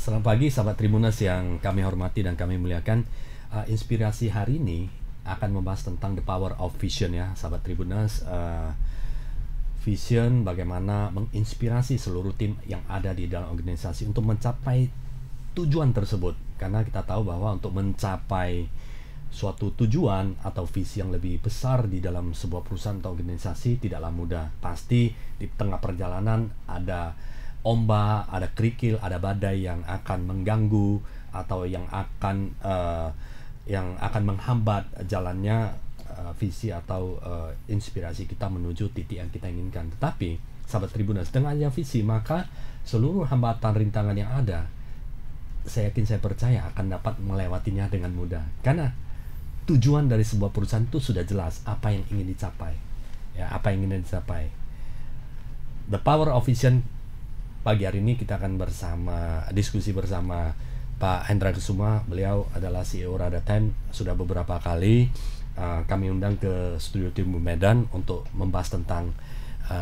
Selamat pagi sahabat Tribuners yang kami hormati dan kami muliakan. Inspirasi hari ini akan membahas tentang the power of vision ya sahabat Tribuners. Vision bagaimana menginspirasi seluruh tim yang ada di dalam organisasi untuk mencapai tujuan tersebut. Karena kita tahu bahwa untuk mencapai suatu tujuan atau visi yang lebih besar di dalam sebuah perusahaan atau organisasi tidaklah mudah. Pasti di tengah perjalanan ada ombak, ada kerikil, ada badai yang akan mengganggu atau yang akan menghambat jalannya visi atau inspirasi kita menuju titik yang kita inginkan. Tetapi sahabat Tribuners, dengan adanya visi maka seluruh hambatan rintangan yang ada, saya percaya akan dapat melewatinya dengan mudah. Karena tujuan dari sebuah perusahaan itu sudah jelas apa yang ingin dicapai. Ya, apa yang ingin dicapai. The power of vision. Pagi hari ini kita akan diskusi bersama Pak Hendra Kusuma. Beliau adalah CEO Rada Time. Sudah beberapa kali kami undang ke studio tim Medan untuk membahas tentang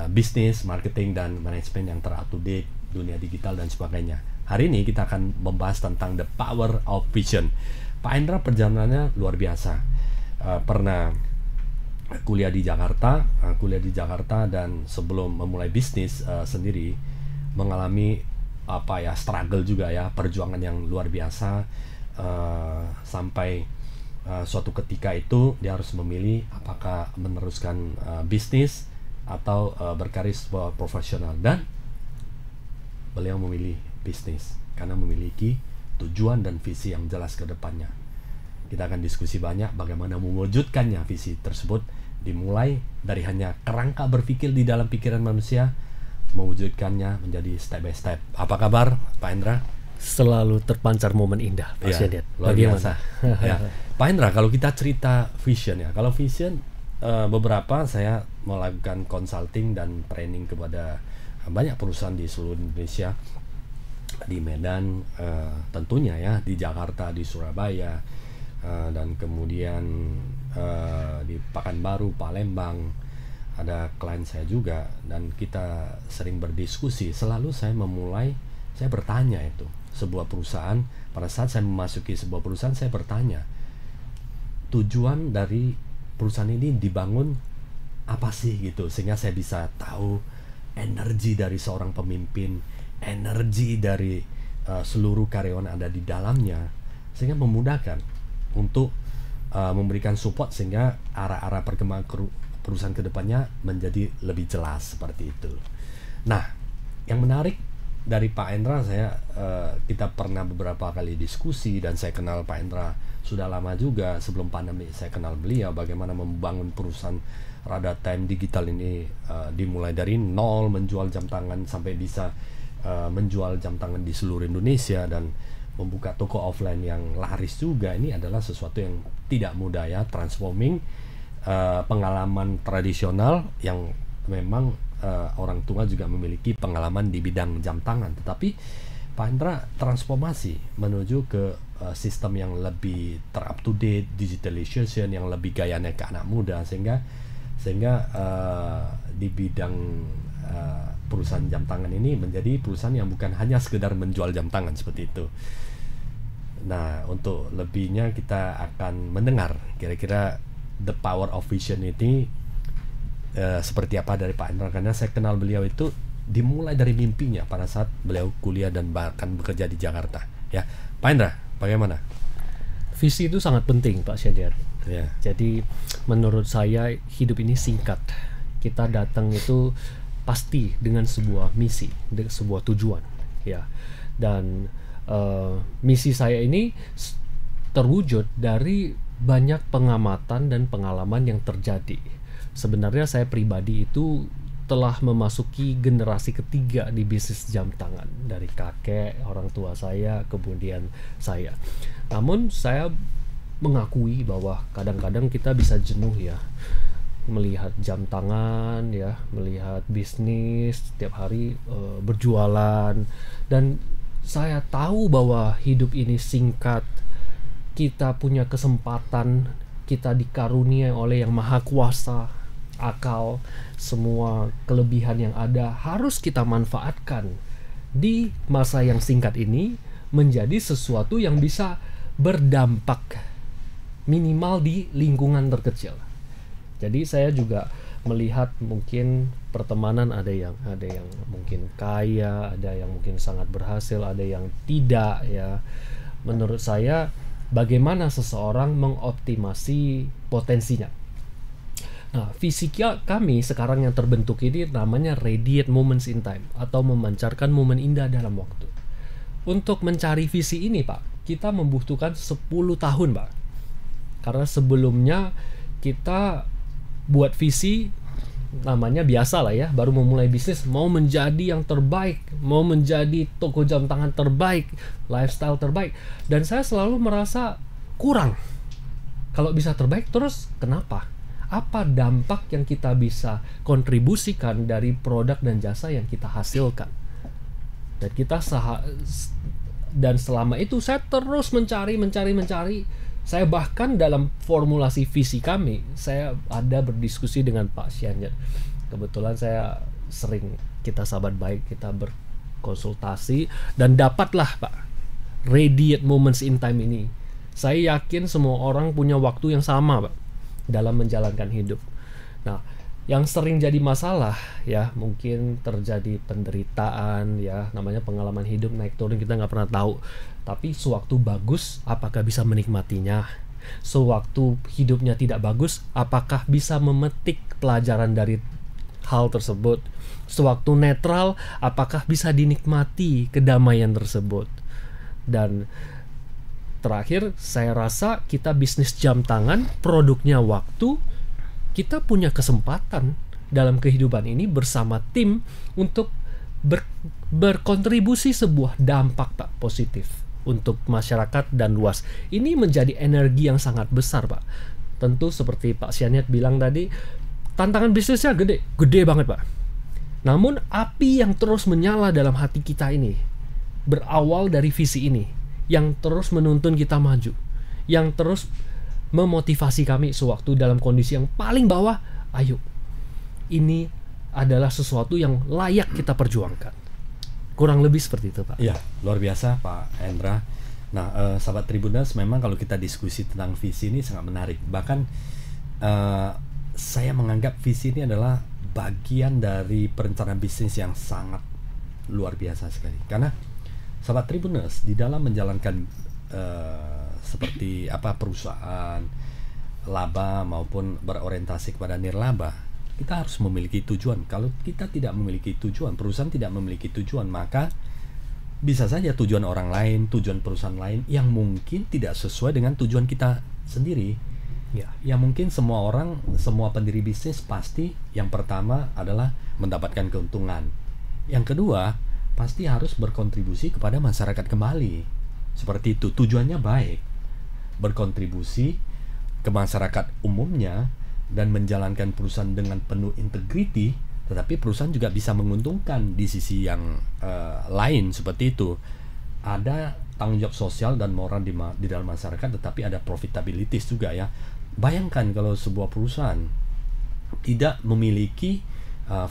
bisnis, marketing, dan manajemen yang ter-up-to-date, dunia digital, dan sebagainya. Hari ini kita akan membahas tentang the power of vision. Pak Hendra perjalanannya luar biasa. Pernah kuliah di Jakarta dan sebelum memulai bisnis sendiri mengalami struggle juga ya, perjuangan yang luar biasa sampai suatu ketika itu dia harus memilih apakah meneruskan bisnis atau berkarir sebagai profesional, dan beliau memilih bisnis karena memiliki tujuan dan visi yang jelas ke depannya. Kita akan diskusi banyak bagaimana mewujudkannya visi tersebut, dimulai dari hanya kerangka berpikir di dalam pikiran manusia, mewujudkannya menjadi step by step. Apa kabar Pak Hendra? Selalu terpancar momen indah Pak Syandiat. Luar biasa. Ya. Pak Hendra, kalau kita cerita vision ya, kalau vision beberapa saya melakukan consulting dan training kepada banyak perusahaan di seluruh Indonesia, di Medan tentunya ya, di Jakarta, di Surabaya, dan kemudian di Pekanbaru, Palembang. Ada klien saya juga, dan kita sering berdiskusi. Selalu saya bertanya itu, sebuah perusahaan, pada saat saya memasuki sebuah perusahaan, saya bertanya, tujuan dari perusahaan ini dibangun apa sih gitu, sehingga saya bisa tahu energi dari seorang pemimpin, energi dari seluruh karyawan ada di dalamnya, sehingga memudahkan untuk memberikan support sehingga arah-arah perkembangan perusahaan kedepannya menjadi lebih jelas seperti itu. Nah, yang menarik dari Pak Hendra, kita pernah beberapa kali diskusi dan saya kenal Pak Hendra sudah lama juga. Sebelum pandemi saya kenal beliau, bagaimana membangun perusahaan Rada Time Digital ini dimulai dari nol, menjual jam tangan sampai bisa menjual jam tangan di seluruh Indonesia dan membuka toko offline yang laris juga. Ini adalah sesuatu yang tidak mudah ya, transforming pengalaman tradisional yang memang orang tua juga memiliki pengalaman di bidang jam tangan, tetapi Pak Hendra transformasi menuju ke sistem yang lebih ter-up-to-date, digitalization yang lebih gayanya ke anak muda, sehingga di bidang perusahaan jam tangan ini menjadi perusahaan yang bukan hanya sekedar menjual jam tangan seperti itu. Nah, untuk lebihnya kita akan mendengar kira-kira the power of vision ini seperti apa dari Pak Hendra, karena saya kenal beliau itu dimulai dari mimpinya pada saat beliau kuliah dan bahkan bekerja di Jakarta ya. Pak Hendra, bagaimana? Visi itu sangat penting Pak Syandiat ya. Jadi menurut saya hidup ini singkat. Kita datang itu pasti dengan sebuah misi, dengan sebuah tujuan ya. Dan misi saya ini terwujud dari banyak pengamatan dan pengalaman yang terjadi. Sebenarnya saya pribadi itu telah memasuki generasi ketiga di bisnis jam tangan, dari kakek, orang tua saya, kemudian saya. Namun saya mengakui bahwa kadang-kadang kita bisa jenuh ya, melihat jam tangan ya, melihat bisnis setiap hari berjualan, dan saya tahu bahwa hidup ini singkat. Kita punya kesempatan, kita dikarunia oleh Yang Maha Kuasa, akal, semua kelebihan yang ada harus kita manfaatkan di masa yang singkat ini menjadi sesuatu yang bisa berdampak minimal di lingkungan terkecil. Jadi saya juga melihat mungkin pertemanan ada yang mungkin kaya, ada yang mungkin sangat berhasil, ada yang tidak ya. Menurut saya bagaimana seseorang mengoptimasi potensinya. Nah, visi kami sekarang yang terbentuk ini namanya Radiate Moments in Time atau memancarkan momen indah dalam waktu. Untuk mencari visi ini, Pak, kita membutuhkan 10 tahun, Pak. Karena sebelumnya kita buat visi namanya biasa lah ya, baru memulai bisnis mau menjadi yang terbaik, mau menjadi toko jam tangan terbaik, lifestyle terbaik, dan saya selalu merasa kurang. Kalau bisa terbaik terus, kenapa? Apa dampak yang kita bisa kontribusikan dari produk dan jasa yang kita hasilkan? Dan selama itu saya terus mencari. Saya bahkan dalam formulasi visi kami, saya ada berdiskusi dengan Pak Sianyet. Kebetulan saya sering, kita sahabat baik, kita berkonsultasi dan dapatlah Pak Radiate Moments in Time ini. Saya yakin semua orang punya waktu yang sama Pak dalam menjalankan hidup. Nah, yang sering jadi masalah ya, mungkin terjadi penderitaan ya, namanya pengalaman hidup naik turun, kita nggak pernah tahu. Tapi sewaktu bagus, apakah bisa menikmatinya? Sewaktu hidupnya tidak bagus, apakah bisa memetik pelajaran dari hal tersebut? Sewaktu netral, apakah bisa dinikmati kedamaian tersebut? Dan terakhir, saya rasa kita bisnis jam tangan, produknya waktu, kita punya kesempatan dalam kehidupan ini bersama tim untuk berkontribusi sebuah dampak Pak positif untuk masyarakat dan luas. Ini menjadi energi yang sangat besar Pak. Tentu seperti Pak Sianyet bilang tadi, tantangan bisnisnya gede banget Pak. Namun api yang terus menyala dalam hati kita ini berawal dari visi ini, yang terus menuntun kita maju, yang terus memotivasi kami sewaktu dalam kondisi yang paling bawah. Ayo, ini adalah sesuatu yang layak kita perjuangkan. Kurang lebih seperti itu Pak. Iya, luar biasa Pak Hendra. Nah, sahabat Tribuners, memang kalau kita diskusi tentang visi ini sangat menarik. Bahkan saya menganggap visi ini adalah bagian dari perencanaan bisnis yang sangat luar biasa sekali. Karena sahabat Tribuners, di dalam menjalankan seperti apa perusahaan laba maupun berorientasi kepada nirlaba, kita harus memiliki tujuan. Kalau kita tidak memiliki tujuan, perusahaan tidak memiliki tujuan, maka bisa saja tujuan orang lain, tujuan perusahaan lain yang mungkin tidak sesuai dengan tujuan kita sendiri. Ya, yang mungkin semua orang, semua pendiri bisnis pasti yang pertama adalah mendapatkan keuntungan. Yang kedua, pasti harus berkontribusi kepada masyarakat kembali. Seperti itu, tujuannya baik, berkontribusi ke masyarakat umumnya dan menjalankan perusahaan dengan penuh integriti, tetapi perusahaan juga bisa menguntungkan di sisi yang lain. Seperti itu, ada tanggung jawab sosial dan moral di dalam masyarakat, tetapi ada profitabilitas juga ya. Bayangkan kalau sebuah perusahaan tidak memiliki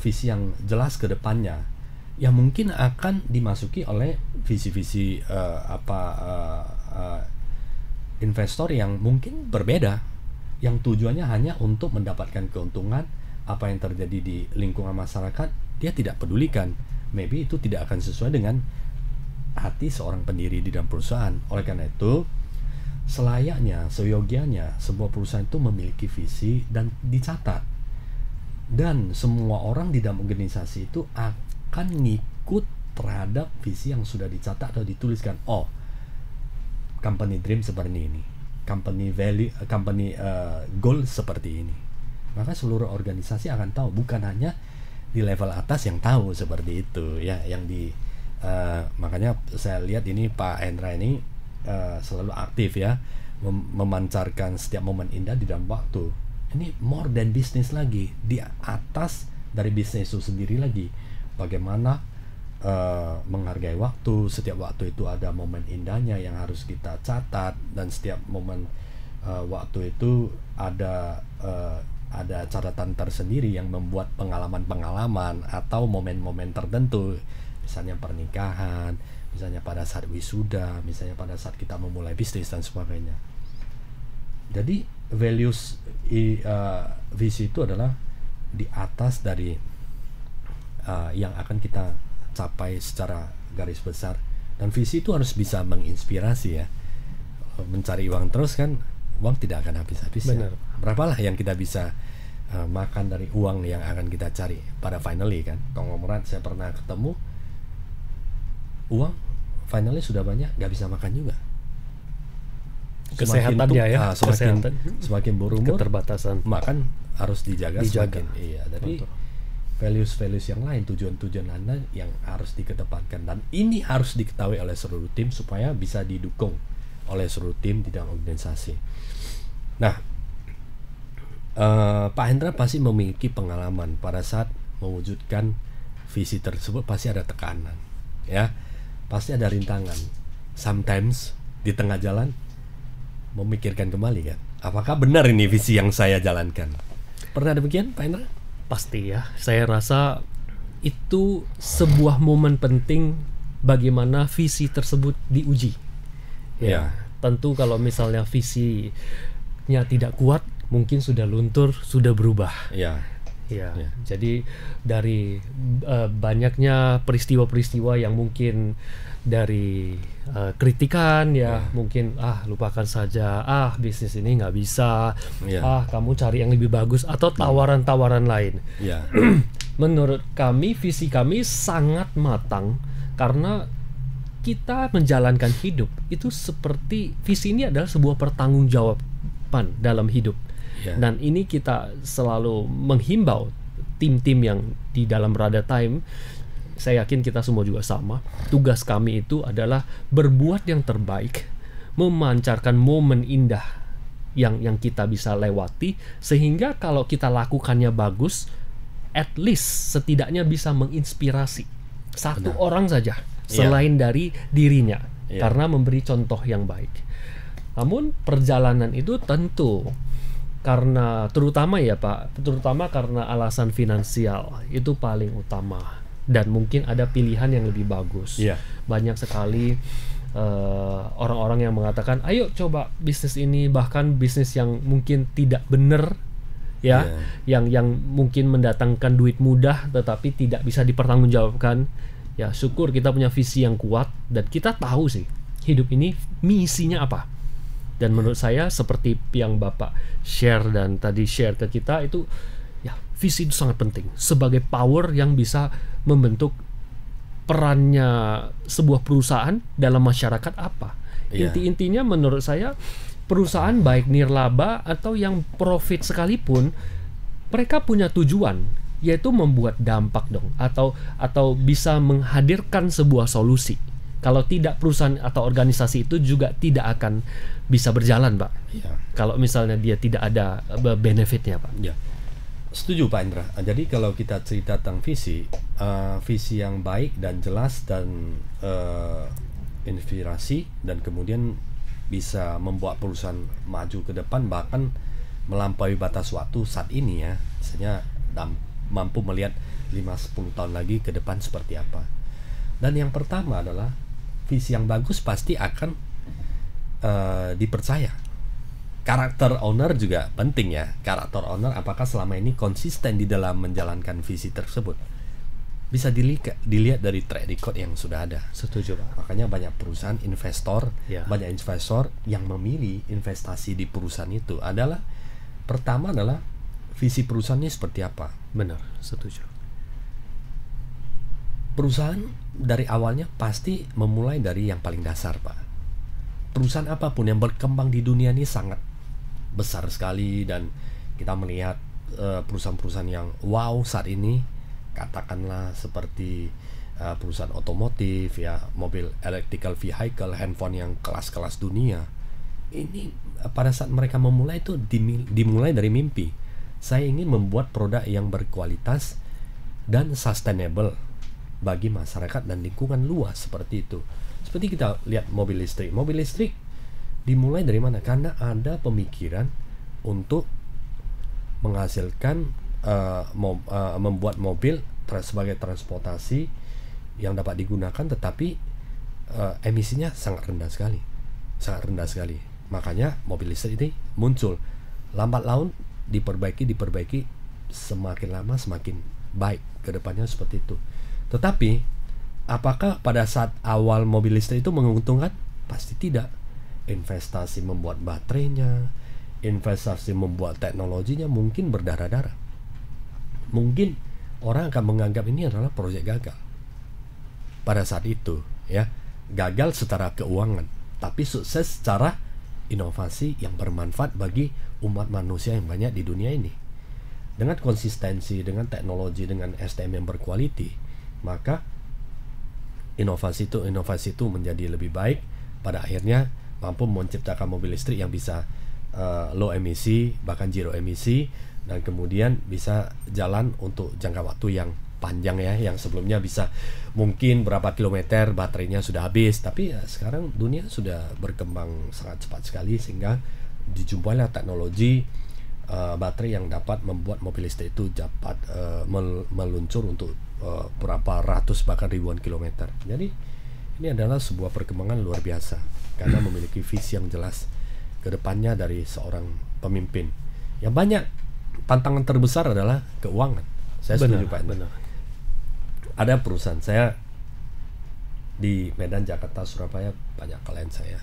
visi yang jelas ke depannya, yang mungkin akan dimasuki oleh visi-visi investor yang mungkin berbeda, yang tujuannya hanya untuk mendapatkan keuntungan. Apa yang terjadi di lingkungan masyarakat dia tidak pedulikan. Maybe itu tidak akan sesuai dengan hati seorang pendiri di dalam perusahaan. Oleh karena itu, selayaknya, seyogianya sebuah perusahaan itu memiliki visi dan dicatat, dan semua orang di dalam organisasi itu akan ngikut terhadap visi yang sudah dicatat atau dituliskan. Oh, company dream seperti ini, company value, company goal seperti ini. Maka seluruh organisasi akan tahu, bukan hanya di level atas yang tahu seperti itu ya. Makanya saya lihat ini Pak Hendra ini selalu aktif ya, memancarkan setiap momen indah di dalam waktu. Ini more than business lagi, di atas dari bisnis itu sendiri lagi. Bagaimana menghargai waktu. Setiap waktu itu ada momen indahnya yang harus kita catat, dan setiap momen waktu itu ada catatan tersendiri yang membuat pengalaman-pengalaman atau momen-momen tertentu, misalnya pernikahan, misalnya pada saat wisuda, misalnya pada saat kita memulai bisnis dan sebagainya. Jadi visi itu adalah di atas dari yang akan kita capai secara garis besar, dan visi itu harus bisa menginspirasi ya. Mencari uang terus kan, uang tidak akan habis-habisnya. Berapalah yang kita bisa makan dari uang yang akan kita cari pada finally kan. Konglomerat saya pernah ketemu, uang finally sudah banyak, nggak bisa makan juga. Kesehatannya ya, semakin berumur, keterbatasan makan harus dijaga. Semakin, iya. Jadi values yang lain, tujuan-tujuan lain yang harus dikedepankan, dan ini harus diketahui oleh seluruh tim supaya bisa didukung oleh seluruh tim di dalam organisasi. Nah, Pak Hendra pasti memiliki pengalaman pada saat mewujudkan visi tersebut. Pasti ada tekanan, ya, pasti ada rintangan. Sometimes di tengah jalan memikirkan kembali kan, apakah benar ini visi yang saya jalankan? Pernah demikian, Pak Hendra? Pasti ya. Saya rasa itu sebuah momen penting bagaimana visi tersebut diuji. Ya. Tentu kalau misalnya visinya tidak kuat, mungkin sudah luntur, sudah berubah. Ya. Jadi dari banyaknya peristiwa-peristiwa yang mungkin dari kritikan mungkin lupakan saja, bisnis ini nggak bisa, kamu cari yang lebih bagus, atau tawaran-tawaran lain. Menurut kami, visi kami sangat matang karena kita menjalankan hidup itu seperti, visi ini adalah sebuah pertanggungjawaban dalam hidup. Dan ini kita selalu menghimbau tim-tim yang di dalam Rada Time. Saya yakin kita semua juga sama. Tugas kami itu adalah berbuat yang terbaik, memancarkan momen indah yang kita bisa lewati, sehingga kalau kita lakukannya bagus, at least setidaknya bisa menginspirasi satu orang saja selain dari dirinya, karena memberi contoh yang baik. Namun perjalanan itu tentu karena terutama karena alasan finansial itu paling utama, dan mungkin ada pilihan yang lebih bagus. Banyak sekali orang-orang yang mengatakan, ayo coba bisnis ini, bahkan bisnis yang mungkin tidak benar yang mungkin mendatangkan duit mudah tetapi tidak bisa dipertanggungjawabkan. Ya, syukur kita punya visi yang kuat dan kita tahu sih hidup ini misinya apa. Dan menurut saya seperti yang Bapak share dan tadi share ke kita itu, ya, visi itu sangat penting sebagai power yang bisa membentuk perannya sebuah perusahaan dalam masyarakat apa. Inti-intinya menurut saya perusahaan baik nirlaba atau yang profit sekalipun, mereka punya tujuan, yaitu membuat dampak dong, atau bisa menghadirkan sebuah solusi. Kalau tidak, perusahaan atau organisasi itu juga tidak akan bisa berjalan, Pak. Kalau misalnya dia tidak ada benefitnya, Pak. Setuju, Pak Indra. Jadi kalau kita cerita tentang visi yang baik dan jelas dan inspirasi, dan kemudian bisa membuat perusahaan maju ke depan, bahkan melampaui batas waktu saat ini ya. Misalnya mampu melihat 5-10 tahun lagi ke depan seperti apa. Dan yang pertama adalah visi yang bagus pasti akan dipercaya. Karakter owner juga penting ya. Karakter owner apakah selama ini konsisten di dalam menjalankan visi tersebut. Bisa dilihat dari track record yang sudah ada. Setuju, Pak. Makanya banyak perusahaan banyak investor yang memilih investasi di perusahaan itu adalah, pertama adalah visi perusahaannya seperti apa. Benar, setuju. Perusahaan dari awalnya pasti memulai dari yang paling dasar, Pak. Perusahaan apapun yang berkembang di dunia ini sangat besar sekali, dan kita melihat perusahaan-perusahaan yang wow saat ini, katakanlah seperti perusahaan otomotif ya, mobil electrical vehicle, handphone yang kelas-kelas dunia. Ini pada saat mereka memulai itu dimulai dari mimpi. Saya ingin membuat produk yang berkualitas dan sustainable bagi masyarakat dan lingkungan luas, seperti itu. Seperti kita lihat mobil listrik. Mobil listrik dimulai dari mana? Karena ada pemikiran untuk menghasilkan membuat mobil sebagai transportasi yang dapat digunakan, tetapi emisinya sangat rendah sekali. Makanya mobil listrik ini muncul. Lambat laun diperbaiki, semakin lama semakin baik ke depannya seperti itu. Tetapi apakah pada saat awal mobil listrik itu menguntungkan? Pasti tidak. Investasi membuat baterainya, investasi membuat teknologinya mungkin berdarah-darah. Mungkin orang akan menganggap ini adalah proyek gagal pada saat itu, ya. Gagal secara keuangan, tapi sukses secara inovasi yang bermanfaat bagi umat manusia yang banyak di dunia ini. Dengan konsistensi, dengan teknologi, dengan SDM yang berkualiti, maka inovasi itu menjadi lebih baik. Pada akhirnya mampu menciptakan mobil listrik yang bisa low emisi, bahkan zero emisi, dan kemudian bisa jalan untuk jangka waktu yang panjang, ya, yang sebelumnya bisa mungkin berapa kilometer baterainya sudah habis, tapi ya sekarang dunia sudah berkembang sangat cepat sekali sehingga dijumpailah teknologi baterai yang dapat membuat mobil listrik itu dapat meluncur untuk berapa ratus bahkan ribuan kilometer. Jadi ini adalah sebuah perkembangan luar biasa karena memiliki visi yang jelas ke depannya dari seorang pemimpin. Yang banyak tantangan terbesar adalah keuangan. Saya setuju, Pak. Benar. Ada perusahaan saya di Medan, Jakarta, Surabaya, banyak klien saya.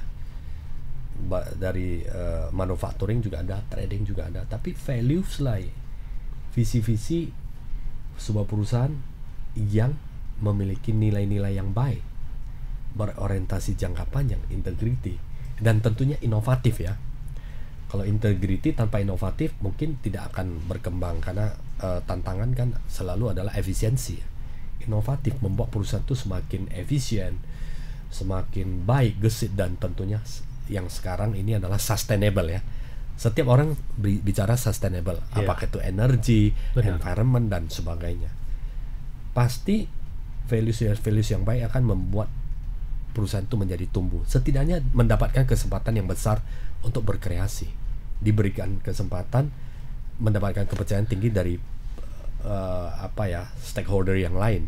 Dari manufacturing juga ada, trading juga ada. Tapi values lain, visi-visi sebuah perusahaan yang memiliki nilai-nilai yang baik, berorientasi jangka panjang, integrity, dan tentunya inovatif, ya. Kalau integrity tanpa inovatif mungkin tidak akan berkembang karena tantangan kan selalu adalah efisiensi. Inovatif membuat perusahaan itu semakin efisien, semakin baik, gesit, dan tentunya yang sekarang ini adalah sustainable, ya. Setiap orang bicara sustainable, apakah itu energi, environment, dan sebagainya. Pasti values yang baik akan membuat perusahaan itu menjadi tumbuh, setidaknya mendapatkan kesempatan yang besar untuk berkreasi, diberikan kesempatan mendapatkan kepercayaan tinggi dari stakeholder yang lain.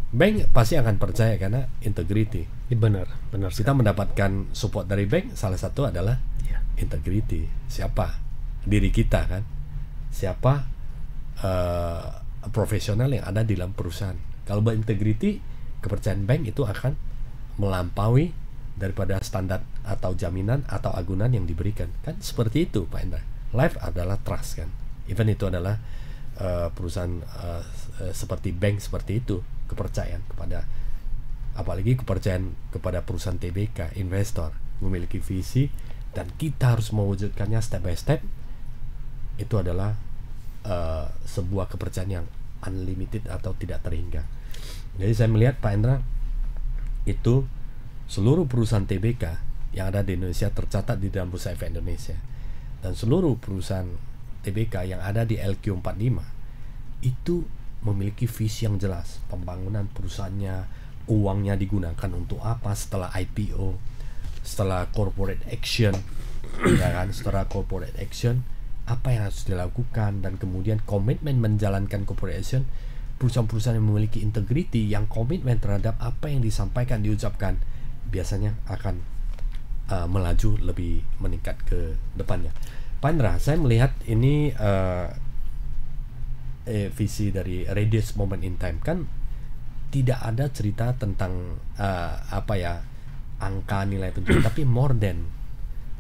Bank pasti akan percaya karena integrity. Benar. Kita mendapatkan support dari bank, salah satu adalah integrity. Siapa? Diri kita, kan? Siapa profesional yang ada di dalam perusahaan. Kalau berintegrity, kepercayaan bank itu akan melampaui daripada standar atau jaminan atau agunan yang diberikan. Kan seperti itu, Pak Indra. Life adalah trust, kan. Even itu adalah perusahaan seperti bank seperti itu, kepercayaan kepada, apalagi kepercayaan kepada perusahaan TBK, investor, memiliki visi dan kita harus mewujudkannya step by step. Itu adalah sebuah kepercayaan yang unlimited atau tidak terhingga. Jadi saya melihat, Pak Indra, itu seluruh perusahaan TBK yang ada di Indonesia tercatat di dalam Bursa Efek Indonesia, dan seluruh perusahaan TBK yang ada di LQ45 itu memiliki visi yang jelas. Pembangunan perusahaannya, uangnya digunakan untuk apa setelah IPO, setelah corporate action, ya kan? Setelah corporate action, apa yang harus dilakukan, dan kemudian komitmen menjalankan corporate action. Perusahaan-perusahaan yang memiliki integrity, yang komitmen terhadap apa yang disampaikan, diucapkan, biasanya akan melaju lebih meningkat ke depannya. Pak Indra, saya melihat ini visi dari Reduce Moment in Time, kan tidak ada cerita tentang angka nilai penjualan, tapi more than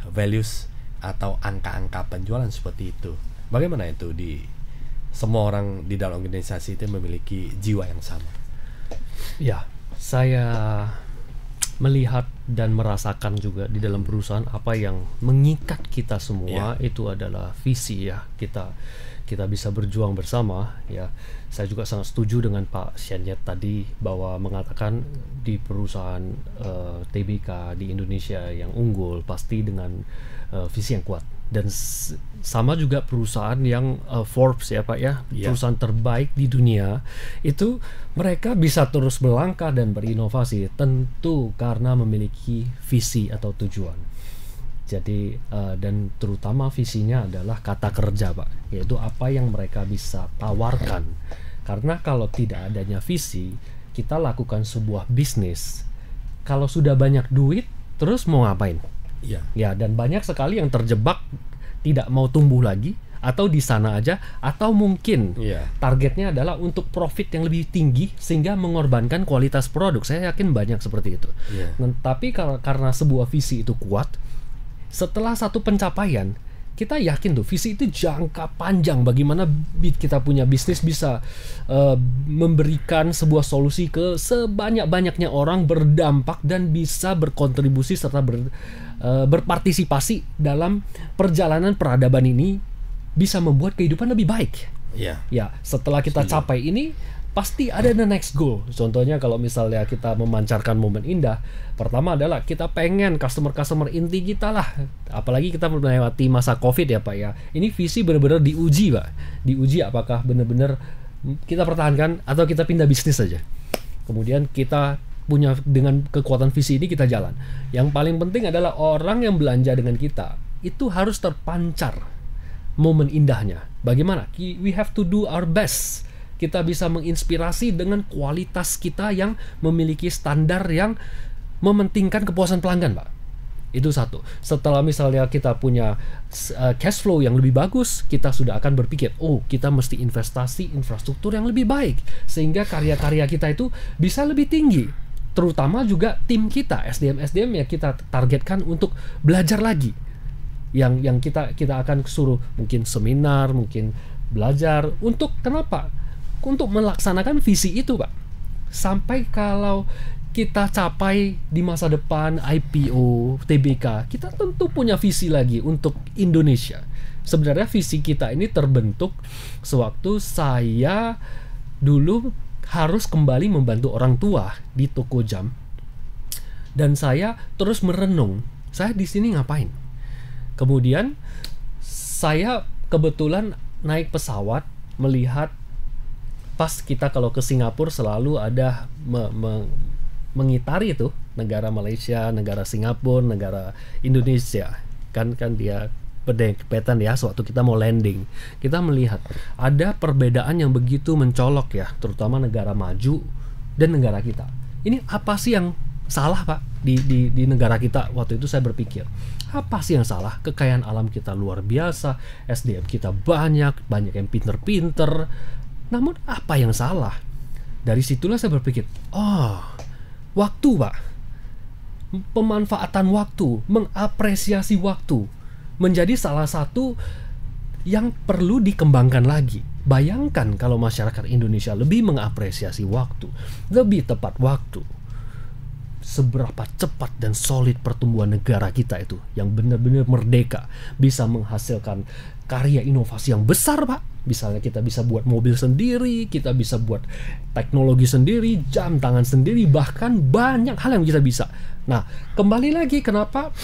values atau angka-angka penjualan seperti itu. Bagaimana itu di semua orang di dalam organisasi itu memiliki jiwa yang sama? Ya, saya melihat dan merasakan juga di dalam perusahaan apa yang mengikat kita semua itu adalah visi, ya. Kita bisa berjuang bersama, ya. Saya juga sangat setuju dengan Pak Syenyet tadi bahwa mengatakan di perusahaan TBK di Indonesia yang unggul pasti dengan visi yang kuat, dan sama juga perusahaan yang Forbes, ya Pak, ya, perusahaan terbaik di dunia itu mereka bisa terus melangkah dan berinovasi tentu karena memiliki visi atau tujuan. Jadi dan terutama visinya adalah kata kerja, Pak, yaitu apa yang mereka bisa tawarkan. Karena kalau tidak adanya visi, kita lakukan sebuah bisnis, kalau sudah banyak duit, terus mau ngapain? Iya. Ya, dan banyak sekali yang terjebak tidak mau tumbuh lagi, atau di sana aja, atau mungkin Iya. targetnya adalah untuk profit yang lebih tinggi sehingga mengorbankan kualitas produk. Saya yakin banyak seperti itu. Iya. Tapi karena sebuah visi itu kuat, setelah satu pencapaian, kita yakin tuh visi itu jangka panjang, bagaimana kita punya bisnis bisa memberikan sebuah solusi ke sebanyak-banyaknya orang, berdampak dan bisa berkontribusi serta berpartisipasi dalam perjalanan peradaban ini, bisa membuat kehidupan lebih baik. Iya. Ya, setelah kita Setuju. capai ini, pasti ada the next goal. Contohnya kalau misalnya kita memancarkan momen indah, pertama adalah kita pengen customer inti kita lah. Apalagi kita melewati masa COVID ya Pak ya. Ini visi benar-benar diuji Pak. Diuji apakah benar-benar kita pertahankan atau kita pindah bisnis saja. Kemudian kita punya, dengan kekuatan visi ini kita jalan. Yang paling penting adalah orang yang belanja dengan kita itu harus terpancar momen indahnya. Bagaimana? We have to do our best. Kita bisa menginspirasi dengan kualitas kita yang memiliki standar yang mementingkan kepuasan pelanggan, Pak. Itu satu. Setelah misalnya kita punya cash flow yang lebih bagus, kita sudah akan berpikir, oh kita mesti investasi infrastruktur yang lebih baik, sehingga karya-karya kita itu bisa lebih tinggi. Terutama juga tim kita, SDM-SDM yang kita targetkan untuk belajar lagi. Yang kita akan suruh mungkin seminar, mungkin belajar untuk kenapa? Untuk melaksanakan visi itu, Pak. Sampai kalau kita capai di masa depan IPO, TBK, kita tentu punya visi lagi untuk Indonesia. Sebenarnya visi kita ini terbentuk sewaktu saya dulu harus kembali membantu orang tua di toko jam. Dan saya terus merenung, saya di sini ngapain? Kemudian saya kebetulan naik pesawat melihat, pas kita kalau ke Singapura selalu ada mengitari itu negara Malaysia, negara Singapura, negara Indonesia. Kan dia berdempetan ya, sewaktu kita mau landing. Kita melihat ada perbedaan yang begitu mencolok ya, terutama negara maju dan negara kita. Ini apa sih yang salah, Pak, di negara kita? Waktu itu saya berpikir, apa sih yang salah? Kekayaan alam kita luar biasa, SDM kita banyak yang pinter-pinter. Namun apa yang salah? Dari situlah saya berpikir, waktu, Pak. Pemanfaatan waktu, mengapresiasi waktu menjadi salah satu yang perlu dikembangkan lagi. Bayangkan kalau masyarakat Indonesia lebih mengapresiasi waktu, lebih tepat waktu, seberapa cepat dan solid pertumbuhan negara kita itu yang benar-benar merdeka, bisa menghasilkan karya inovasi yang besar, Pak. Misalnya kita bisa buat mobil sendiri, kita bisa buat teknologi sendiri, jam tangan sendiri, bahkan banyak hal yang kita bisa. Nah, kembali lagi kenapa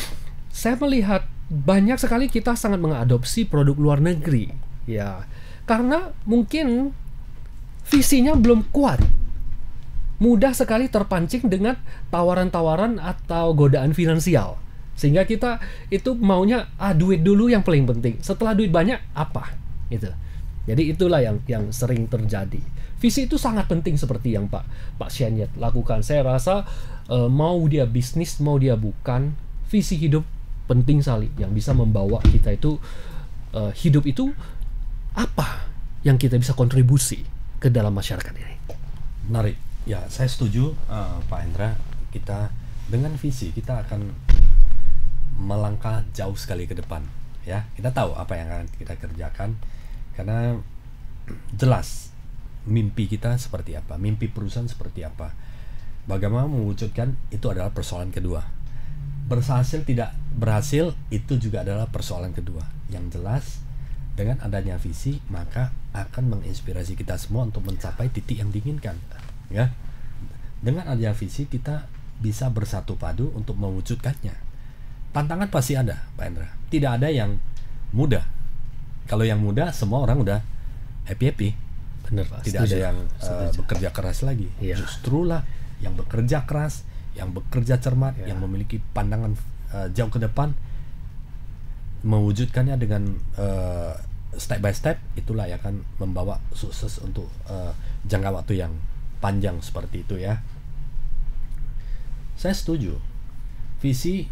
saya melihat banyak sekali kita sangat mengadopsi produk luar negeri. Ya, karena mungkin visinya belum kuat. Mudah sekali terpancing dengan tawaran-tawaran atau godaan finansial, sehingga kita itu maunya duit dulu yang paling penting, setelah duit banyak apa itu. Jadi itulah yang sering terjadi. Visi itu sangat penting seperti yang Pak Shanyet lakukan. Saya rasa mau dia bisnis mau dia bukan, visi hidup penting sekali yang bisa membawa kita itu hidup itu apa yang kita bisa kontribusi ke dalam masyarakat ini. Menarik. Ya, saya setuju, Pak Hendra. Kita dengan visi kita akan melangkah jauh sekali ke depan. Ya, kita tahu apa yang akan kita kerjakan karena jelas mimpi kita seperti apa, mimpi perusahaan seperti apa. Bagaimana mewujudkan itu adalah persoalan kedua. Berhasil tidak berhasil itu juga adalah persoalan kedua. Yang jelas dengan adanya visi maka akan menginspirasi kita semua untuk mencapai titik yang diinginkan. Ya, dengan adanya visi kita bisa bersatu padu untuk mewujudkannya. Tantangan pasti ada, Pak Hendra. Tidak ada yang mudah. Kalau yang mudah semua orang udah happy. Benar, Pak. Tidak ada yang bekerja keras lagi. Iya. Justrulah yang bekerja keras, yang bekerja cermat, yang memiliki pandangan jauh ke depan, mewujudkannya dengan step by step, itulah yang akan membawa sukses untuk jangka waktu yang panjang seperti itu ya. Saya setuju. Visi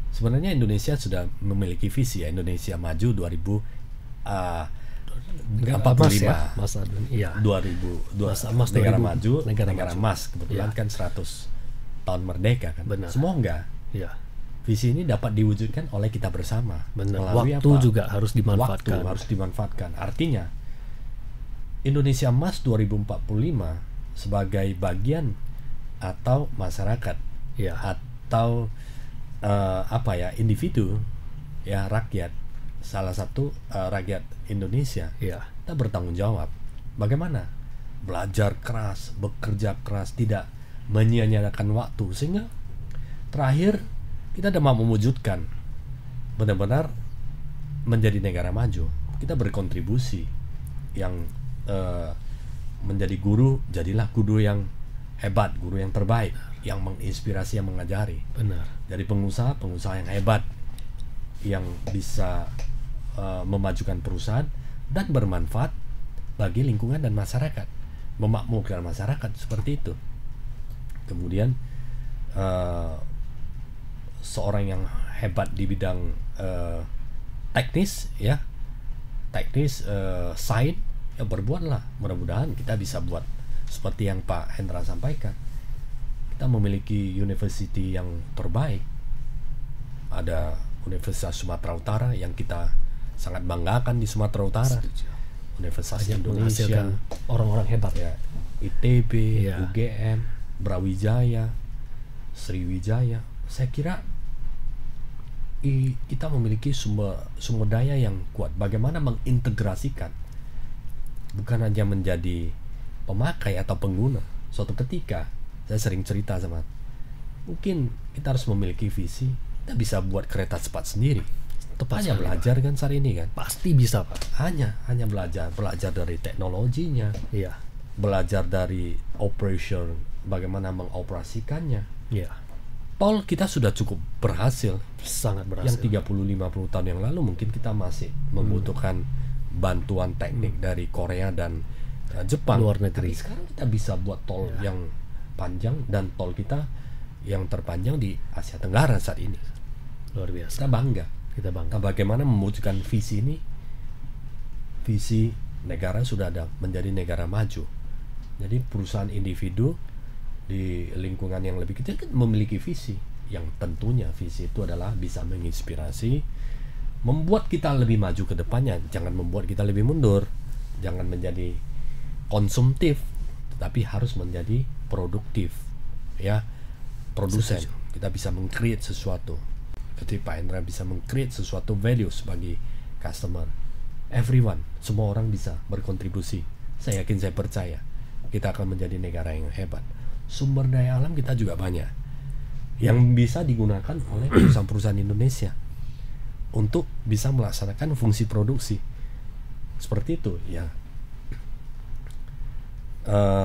sebenarnya Indonesia sudah memiliki visi ya, Indonesia Maju 2045. Masa iya. 2000 Masa emas negara 2000, maju, negara negara maju. emas. Kebetulan Iya. kan 100 tahun merdeka kan. Benar. Semua enggak. Iya. Visi ini dapat diwujudkan oleh kita bersama. Benar. Melalui Waktu apa? juga harus dimanfaatkan. Waktu harus dimanfaatkan. Artinya Indonesia Emas 2045 sebagai bagian atau masyarakat Iya. atau individu ya, rakyat, salah satu rakyat Indonesia, Iya. kita bertanggung jawab bagaimana belajar keras, bekerja keras, tidak menyia-nyiakan waktu, sehingga terakhir kita dapat mewujudkan benar-benar menjadi negara maju. Kita berkontribusi yang menjadi guru, jadilah guru yang hebat, guru yang terbaik, yang menginspirasi, yang mengajari. Benar. Dari pengusaha yang hebat, yang bisa memajukan perusahaan dan bermanfaat bagi lingkungan dan masyarakat, memakmurkan masyarakat, seperti itu. Kemudian seorang yang hebat di bidang teknis ya, sains ya, berbuatlah. Mudah-mudahan kita bisa buat seperti yang Pak Hendra sampaikan. Kita memiliki university yang terbaik. Ada Universitas Sumatera Utara yang kita sangat banggakan di Sumatera Utara. Universitas Banyak Indonesia, menghasilkan orang-orang hebat. ya, ITB, Ya. UGM, Brawijaya, Sriwijaya. Saya kira kita memiliki sumber daya yang kuat. Bagaimana mengintegrasikan, bukan hanya menjadi pemakai atau pengguna. Suatu ketika saya sering cerita sama, mungkin kita harus memiliki visi. Kita bisa buat kereta cepat sendiri. Tepat Hanya sekali, belajar kan saat ini kan. Pasti bisa, Pak. Hanya belajar dari teknologinya, Iya. belajar dari operation, bagaimana mengoperasikannya. Iya. Tol kita sudah cukup berhasil. Sangat berhasil. Yang 30-50 tahun yang lalu mungkin kita masih membutuhkan bantuan teknik dari Korea dan Jepang. Luar negeri. Tapi sekarang kita bisa buat tol yang panjang, dan tol kita yang terpanjang di Asia Tenggara saat ini. Luar biasa. Kita bangga. Kita Nah, bagaimana mewujudkan visi ini? Visi negara sudah ada, menjadi negara maju. Jadi perusahaan individu di lingkungan yang lebih kecil kan memiliki visi, yang tentunya visi itu adalah bisa menginspirasi, membuat kita lebih maju ke depannya. Jangan membuat kita lebih mundur. Jangan menjadi konsumtif, tetapi harus menjadi produktif. Ya, produsen. Kita bisa meng-create sesuatu. Seperti Pak Hendra bisa meng-create sesuatu values bagi customer. Everyone, semua orang bisa berkontribusi. Saya yakin, saya percaya kita akan menjadi negara yang hebat. Sumber daya alam kita juga banyak yang bisa digunakan oleh perusahaan-perusahaan Indonesia untuk bisa melaksanakan fungsi produksi. Seperti itu ya.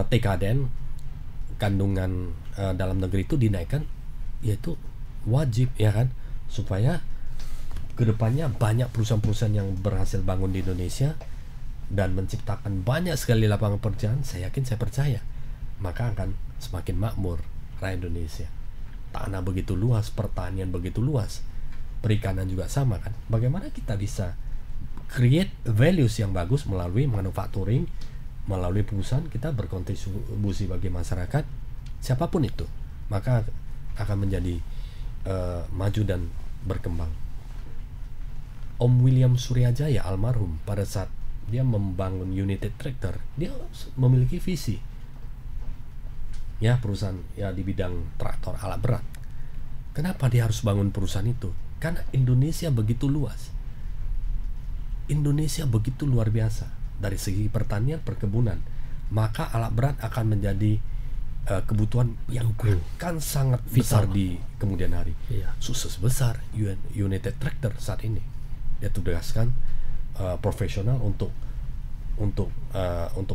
TKDN, kandungan dalam negeri itu dinaikkan, yaitu wajib ya kan, supaya kedepannya banyak perusahaan-perusahaan yang berhasil bangun di Indonesia dan menciptakan banyak sekali lapangan pekerjaan. Saya yakin, saya percaya, maka akan semakin makmur rakyat Indonesia. Tanah begitu luas, pertanian begitu luas, perikanan juga sama kan. Bagaimana kita bisa create values yang bagus melalui manufacturing, melalui perusahaan, kita berkontribusi bagi masyarakat, siapapun itu, maka akan menjadi maju dan berkembang. Om William Suryajaya almarhum, pada saat dia membangun United Tractor, dia memiliki visi ya, perusahaan ya di bidang traktor alat berat. Kenapa dia harus bangun perusahaan itu? Karena Indonesia begitu luas, Indonesia begitu luar biasa dari segi pertanian, perkebunan, maka alat berat akan menjadi kebutuhan yang akan sangat besar di kemudian hari. Sukses besar United Tractor saat ini. Dia tugaskan profesional untuk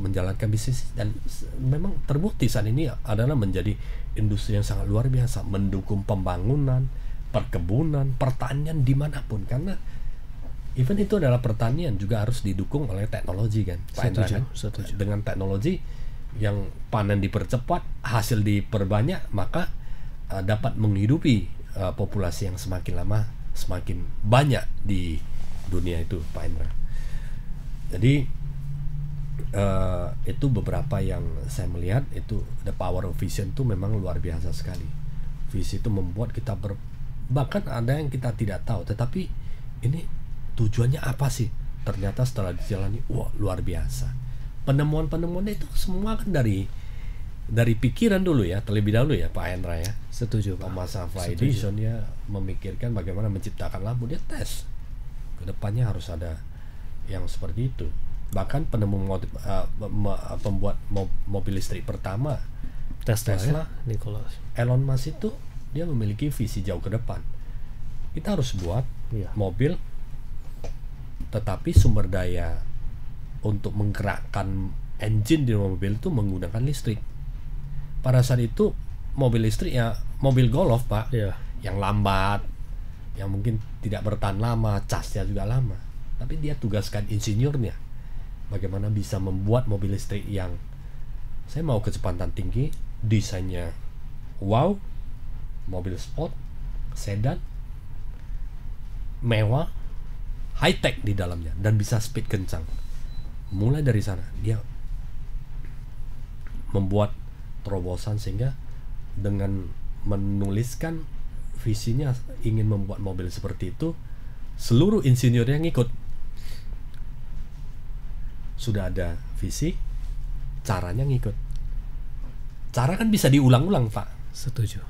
menjalankan bisnis, dan memang terbukti saat ini adalah menjadi industri yang sangat luar biasa, mendukung pembangunan, perkebunan, pertanian dimanapun. Karena event itu adalah pertanian juga harus didukung oleh teknologi kan, Pak Hendra kan? Dengan teknologi yang panen dipercepat, hasil diperbanyak, maka dapat menghidupi populasi yang semakin lama semakin banyak di dunia itu, Pak Hendra. Jadi itu beberapa yang saya melihat itu the power of vision itu memang luar biasa sekali. Visi itu membuat kita bahkan ada yang kita tidak tahu, tetapi ini tujuannya apa sih? Ternyata setelah dijalani, wah luar biasa. Penemuan-penemuan itu semua kan dari pikiran dulu ya, terlebih dahulu ya Pak Hendra ya. Setuju Pak. Thomas Alva Edison dia memikirkan bagaimana menciptakan lampu, dia tes. Kedepannya harus ada yang seperti itu. Bahkan pembuat mobil listrik pertama Tesla, Nikola. Elon Musk itu dia memiliki visi jauh ke depan. Kita harus buat mobil, tetapi sumber daya untuk menggerakkan engine di mobil itu menggunakan listrik. Pada saat itu mobil listrik ya mobil golf Pak, yang lambat, yang mungkin tidak bertahan lama, casnya juga lama. Tapi dia tugaskan insinyurnya bagaimana bisa membuat mobil listrik yang saya mau kecepatan tinggi, desainnya wow, mobil sport, sedan, mewah, high tech di dalamnya dan bisa speed kencang. Mulai dari sana dia membuat terobosan sehingga dengan menuliskan visinya ingin membuat mobil seperti itu, seluruh insinyurnya ngikut. Sudah ada visi, caranya ngikut. Cara kan bisa diulang-ulang Pak. Setuju.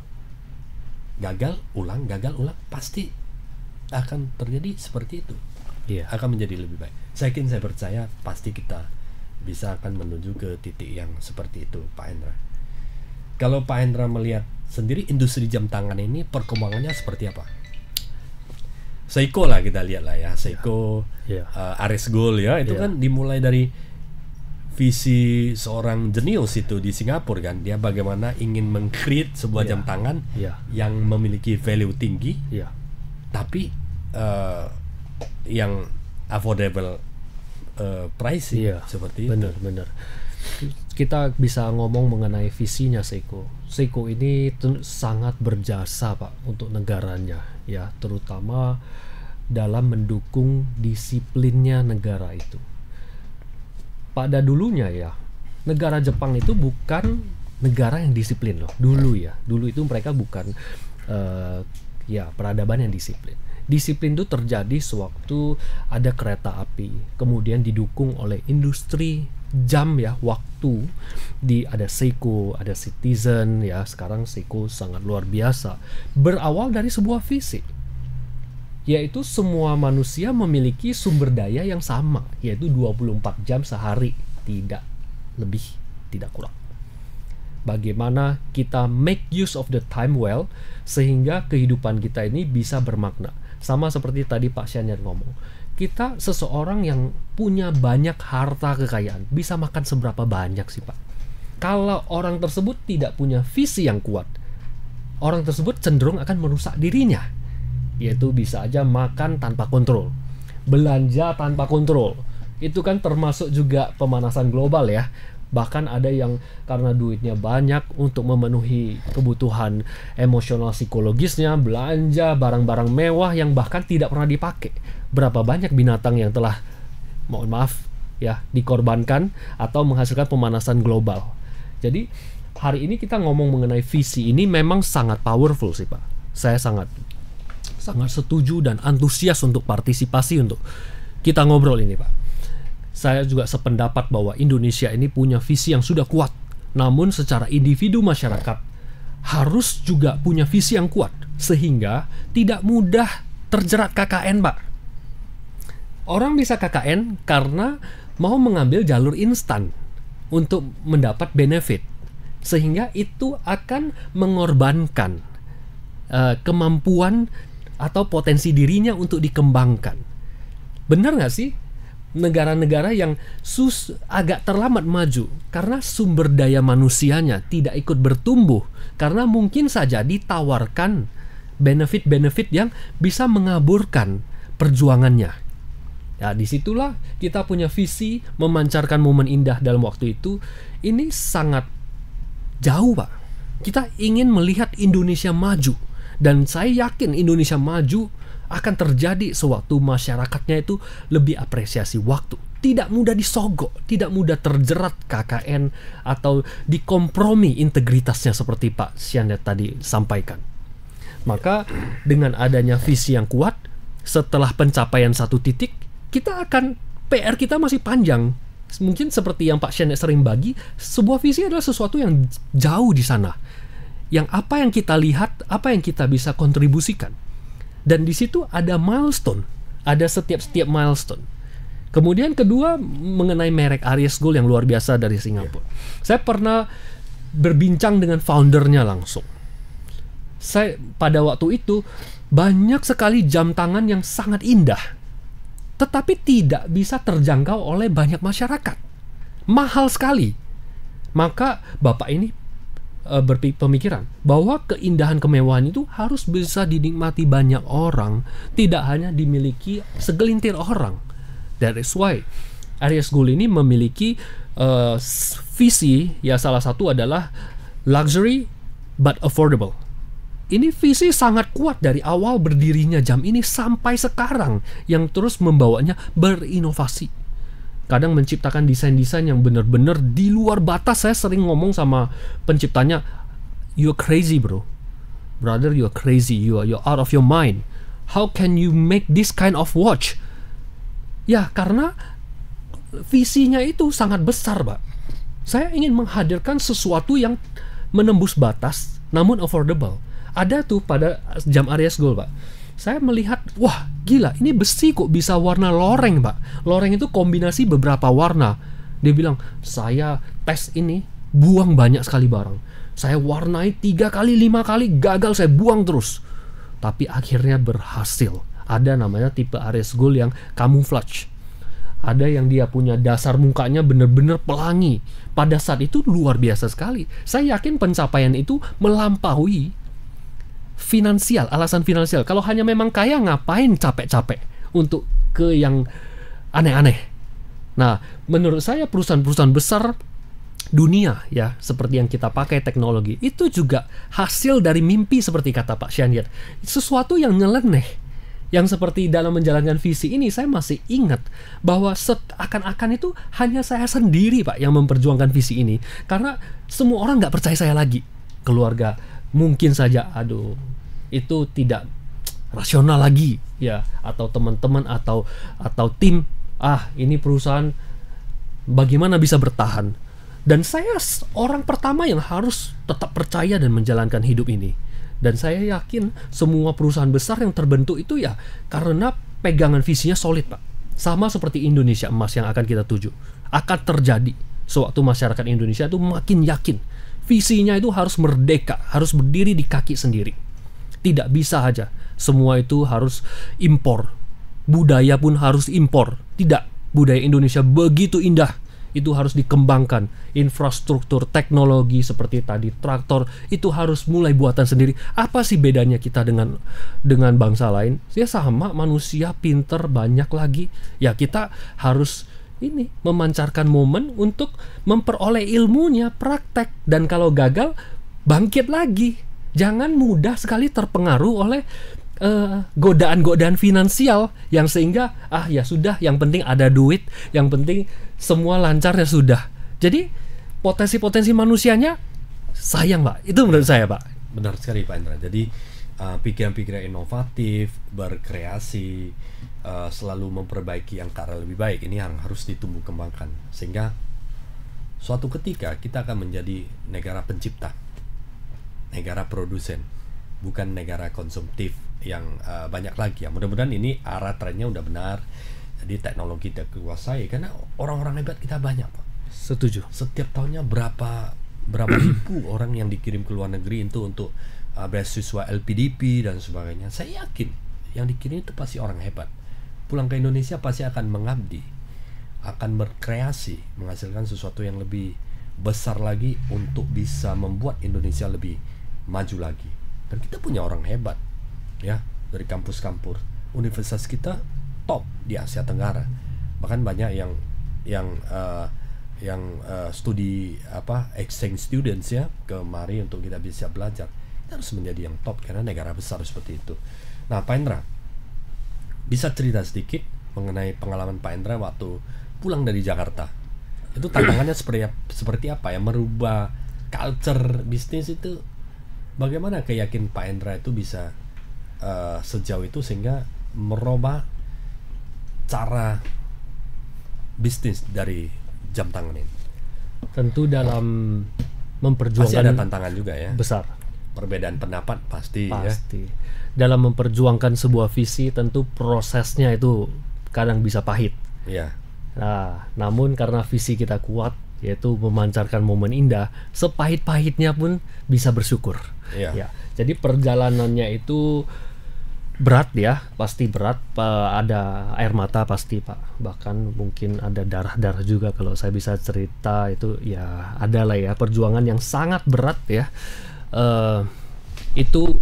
Gagal, ulang, pasti akan terjadi seperti itu. Akan menjadi lebih baik. Saya percaya pasti kita bisa akan menuju ke titik yang seperti itu Pak Hendra. Kalau Pak Hendra melihat sendiri industri jam tangan ini perkembangannya seperti apa? Seiko lah kita lihat lah ya, Seiko, Ares Gold ya, itu kan dimulai dari visi seorang jenius itu di Singapura kan, dia bagaimana ingin meng-create sebuah jam tangan yang memiliki value tinggi, tapi yang affordable pricing seperti itu. Benar. Kita bisa ngomong mengenai visinya Seiko. Seiko ini sangat berjasa Pak untuk negaranya ya, terutama dalam mendukung disiplinnya negara itu. Pada dulunya ya, negara Jepang itu bukan negara yang disiplin loh. Dulu itu mereka bukan peradaban yang disiplin. Disiplin itu terjadi sewaktu ada kereta api, kemudian didukung oleh industri jam ya, waktu, ada Seiko, ada Citizen ya. Sekarang Seiko sangat luar biasa. Berawal dari sebuah visi, yaitu semua manusia memiliki sumber daya yang sama, yaitu 24 jam sehari, tidak lebih, tidak kurang. Bagaimana kita make use of the time well sehingga kehidupan kita ini bisa bermakna. Sama seperti tadi Pak Syanian ngomong, kita seseorang yang punya banyak harta kekayaan bisa makan seberapa banyak sih Pak? Kalau orang tersebut tidak punya visi yang kuat, orang tersebut cenderung akan merusak dirinya, yaitu bisa aja makan tanpa kontrol, belanja tanpa kontrol. Itu kan termasuk juga pemanasan global ya. Bahkan ada yang karena duitnya banyak untuk memenuhi kebutuhan emosional psikologisnya, belanja barang-barang mewah yang bahkan tidak pernah dipakai. Berapa banyak binatang yang telah, mohon maaf ya, dikorbankan atau menghasilkan pemanasan global. Jadi hari ini kita ngomong mengenai visi ini memang sangat powerful sih Pak. Saya sangat setuju dan antusias untuk partisipasi untuk kita ngobrol ini Pak. Saya juga sependapat bahwa Indonesia ini punya visi yang sudah kuat. Namun secara individu masyarakat harus juga punya visi yang kuat sehingga tidak mudah terjerat KKN Pak. Orang bisa KKN karena mau mengambil jalur instan untuk mendapat benefit, sehingga itu akan mengorbankan kemampuan atau potensi dirinya untuk dikembangkan. Benar nggak sih? Negara-negara yang agak terlambat maju karena sumber daya manusianya tidak ikut bertumbuh, karena mungkin saja ditawarkan benefit-benefit yang bisa mengaburkan perjuangannya. Ya, disitulah kita punya visi memancarkan momen indah dalam waktu itu. Ini sangat jauh Pak. Kita ingin melihat Indonesia maju. Dan saya yakin Indonesia maju akan terjadi sewaktu masyarakatnya itu lebih apresiasi waktu. Tidak mudah disogok, tidak mudah terjerat KKN atau dikompromi integritasnya seperti Pak Syandet tadi sampaikan. Maka dengan adanya visi yang kuat, setelah pencapaian satu titik, kita akan PR kita masih panjang. Mungkin seperti yang Pak Syandet sering bagi, sebuah visi adalah sesuatu yang jauh di sana. Yang apa yang kita lihat, apa yang kita bisa kontribusikan. Dan di situ ada milestone, ada setiap milestone. Kemudian kedua mengenai merek Aries Gold yang luar biasa dari Singapura. Saya pernah berbincang dengan foundernya langsung. Saya pada waktu itu banyak sekali jam tangan yang sangat indah, tetapi tidak bisa terjangkau oleh banyak masyarakat. Mahal sekali. Maka Bapak ini berpemikiran bahwa keindahan kemewahan itu harus bisa dinikmati banyak orang, tidak hanya dimiliki segelintir orang. That is why Aries Gold ini memiliki visi, ya salah satu adalah luxury but affordable. Ini visi sangat kuat dari awal berdirinya jam ini sampai sekarang, yang terus membawanya berinovasi. Kadang menciptakan desain-desain yang benar-benar di luar batas. Saya sering ngomong sama penciptanya, "You're crazy, bro. Brother, you're crazy. You're out of your mind. How can you make this kind of watch?" Ya, karena visinya itu sangat besar, Pak. Saya ingin menghadirkan sesuatu yang menembus batas, namun affordable. Ada tuh pada jam Aries Gold, Pak. Saya melihat, wah gila, ini besi kok bisa warna loreng, Pak. Loreng itu kombinasi beberapa warna. Dia bilang, saya tes ini, buang banyak sekali barang. Saya warnai 3 kali, 5 kali, gagal, saya buang terus. Tapi akhirnya berhasil. Ada namanya tipe Aries Gold yang camouflage. Ada yang dia punya dasar mukanya benar-benar pelangi. Pada saat itu luar biasa sekali. Saya yakin pencapaian itu melampaui finansial, alasan finansial. Kalau hanya memang kaya, ngapain capek-capek untuk ke yang aneh-aneh. Nah, menurut saya perusahaan-perusahaan besar dunia ya, seperti yang kita pakai teknologi, itu juga hasil dari mimpi seperti kata Pak Syandet. Sesuatu yang nyeleneh. Yang seperti dalam menjalankan visi ini, saya masih ingat bahwa seakan-akan itu hanya saya sendiri, Pak, yang memperjuangkan visi ini. Karena semua orang nggak percaya saya lagi. Keluarga mungkin saja, aduh, itu tidak rasional lagi, ya, atau teman-teman atau tim, ini perusahaan bagaimana bisa bertahan. Dan saya orang pertama yang harus tetap percaya dan menjalankan hidup ini. Dan saya yakin semua perusahaan besar yang terbentuk itu ya karena pegangan visinya solid, Pak. Sama seperti Indonesia Emas yang akan kita tuju. Akan terjadi sewaktu masyarakat Indonesia itu makin yakin visinya itu harus merdeka, harus berdiri di kaki sendiri. Tidak bisa aja semua itu harus impor. Budaya pun harus impor. Tidak, budaya Indonesia begitu indah. Itu harus dikembangkan. Infrastruktur, teknologi seperti tadi traktor itu harus mulai buatan sendiri. Apa sih bedanya kita dengan bangsa lain? Ya sama, manusia pinter banyak lagi. Ya kita harus ini memancarkan momen untuk memperoleh ilmunya, praktek, dan kalau gagal bangkit lagi. Jangan mudah sekali terpengaruh oleh godaan-godaan finansial yang sehingga ya sudah, yang penting ada duit, yang penting semua lancar ya sudah. Jadi potensi-potensi manusianya sayang, Pak. Itu menurut saya, Pak. Benar sekali, Pak Indra. Jadi pikiran-pikiran inovatif, berkreasi, selalu memperbaiki yang ke arah lebih baik, ini yang harus ditumbuh kembangkan sehingga suatu ketika kita akan menjadi negara pencipta, negara produsen, bukan negara konsumtif yang banyak lagi ya. Mudah-mudahan ini arah trennya udah benar. Jadi teknologi tidak dikuasai karena orang-orang hebat kita banyak, Pak. Setuju. Setiap tahunnya berapa ribu orang yang dikirim ke luar negeri itu untuk beasiswa LPDP dan sebagainya. Saya yakin yang dikirim itu pasti orang hebat. Pulang ke Indonesia pasti akan mengabdi, akan berkreasi, menghasilkan sesuatu yang lebih besar lagi untuk bisa membuat Indonesia lebih maju lagi. Dan kita punya orang hebat ya, dari kampus-kampus. Universitas kita top di Asia Tenggara. Bahkan banyak yang yang studi exchange students ya kemari untuk kita bisa belajar, kita harus menjadi yang top karena negara besar seperti itu. Nah, Pak Endra bisa cerita sedikit mengenai pengalaman Pak Endra waktu pulang dari Jakarta. Itu tantangannya seperti apa ya, merubah culture bisnis itu. Bagaimana keyakinan Pak Endra itu bisa sejauh itu sehingga merubah cara bisnis dari jam tangan ini? Tentu dalam memperjuangkan, pasti ada tantangan juga ya. Besar. Perbedaan pendapat pasti. Ya. Dalam memperjuangkan sebuah visi tentu prosesnya itu kadang bisa pahit. Ya. Nah, namun karena visi kita kuat, yaitu memancarkan momen indah, sepahit-pahitnya pun bisa bersyukur. Ya. Jadi perjalanannya itu berat ya, pasti berat, ada air mata pasti Pak, bahkan mungkin ada darah-darah juga kalau saya bisa cerita itu ya, ada lah ya perjuangan yang sangat berat ya. Itu